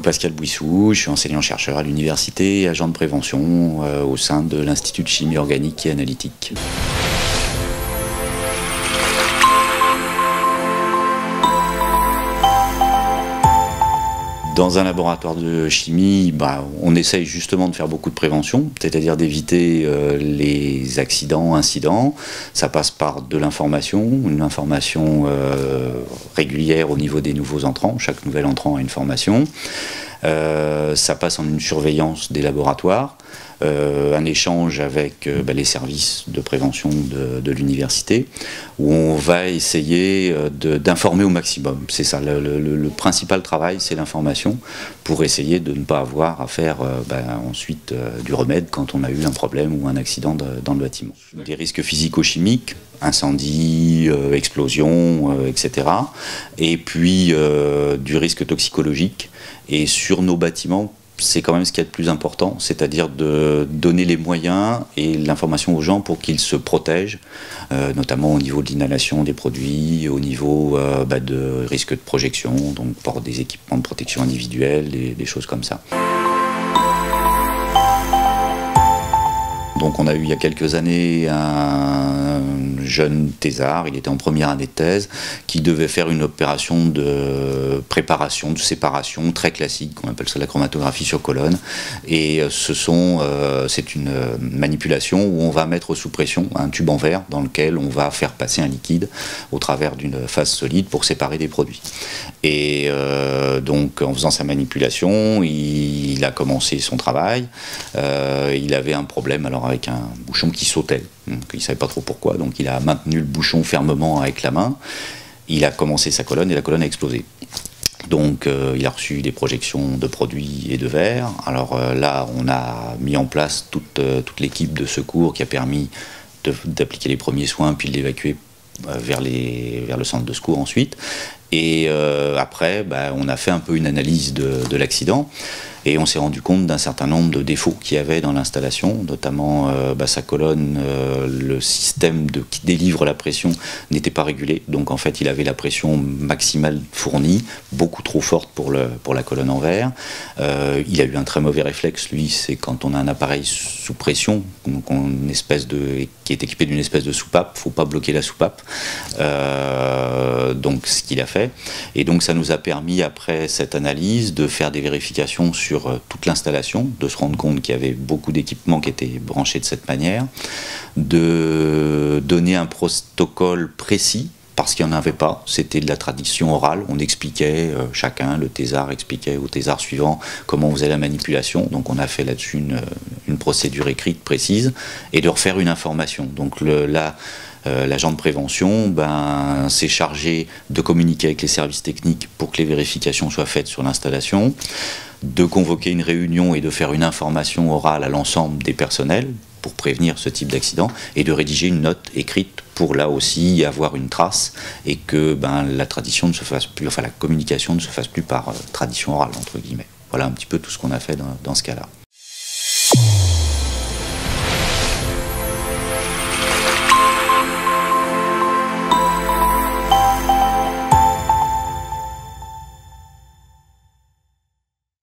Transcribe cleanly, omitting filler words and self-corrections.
Pascal Bouissou, je suis enseignant-chercheur à l'université et agent de prévention au sein de l'Institut de chimie organique et analytique. Dans un laboratoire de chimie, on essaye justement de faire beaucoup de prévention, c'est-à-dire d'éviter les accidents, incidents. Ça passe par de l'information, une information régulière au niveau des nouveaux entrants. Chaque nouvel entrant a une formation. Ça passe en une surveillance des laboratoires, un échange avec les services de prévention de l'université, où on va essayer d'informer au maximum. C'est ça, le principal travail, c'est l'information, pour essayer de ne pas avoir à faire ensuite du remède quand on a eu un problème ou un accident dans le bâtiment. Des risques physico-chimiques, incendie, explosion, etc. Et puis du risque toxicologique. Et sur nos bâtiments, c'est quand même ce qu'il y a de plus important, c'est-à-dire de donner les moyens et l'information aux gens pour qu'ils se protègent, notamment au niveau de l'inhalation des produits, au niveau de risque de projection, donc pour des équipements de protection individuelle, des choses comme ça. Donc on a eu il y a quelques années un jeune thésard, il était en première année de thèse, qui devait faire une opération de préparation, de séparation très classique, on appelle ça la chromatographie sur colonne. Et c'est une manipulation où on va mettre sous pression un tube en verre dans lequel on va faire passer un liquide au travers d'une phase solide pour séparer des produits. Et donc en faisant sa manipulation, il a commencé son travail, il avait un problème alors avec un bouchon qui sautait, donc il ne savait pas trop pourquoi, donc il a maintenu le bouchon fermement avec la main, il a commencé sa colonne et la colonne a explosé. Donc il a reçu des projections de produits et de verre. Alors là on a mis en place toute l'équipe de secours qui a permis d'appliquer les premiers soins puis de l'évacuer vers le centre de secours ensuite. Et après on a fait un peu une analyse de l'accident. Et on s'est rendu compte d'un certain nombre de défauts qu'il y avait dans l'installation, notamment sa colonne, le système qui délivre la pression n'était pas régulé. Donc en fait, il avait la pression maximale fournie, beaucoup trop forte pour la colonne en verre. Il a eu un très mauvais réflexe, lui, c'est quand on a un appareil sous pression, donc qui est équipé d'une espèce de soupape, il ne faut pas bloquer la soupape. Donc ce qu'il a fait. Et donc ça nous a permis, après cette analyse, de faire des vérifications sur toute l'installation, de se rendre compte qu'il y avait beaucoup d'équipements qui étaient branchés de cette manière, de donner un protocole précis, parce qu'il n'y en avait pas, c'était de la tradition orale, on expliquait, chacun, le thésard expliquait au thésard suivant comment on faisait la manipulation, donc on a fait là-dessus une procédure écrite précise, et de refaire une information. Donc l'agent de prévention s'est chargé de communiquer avec les services techniques pour que les vérifications soient faites sur l'installation, de convoquer une réunion et de faire une information orale à l'ensemble des personnels pour prévenir ce type d'accident, et de rédiger une note écrite pour là aussi avoir une trace et que la tradition ne se fasse plus, enfin la communication ne se fasse plus par tradition orale entre guillemets. Voilà un petit peu tout ce qu'on a fait dans ce cas-là.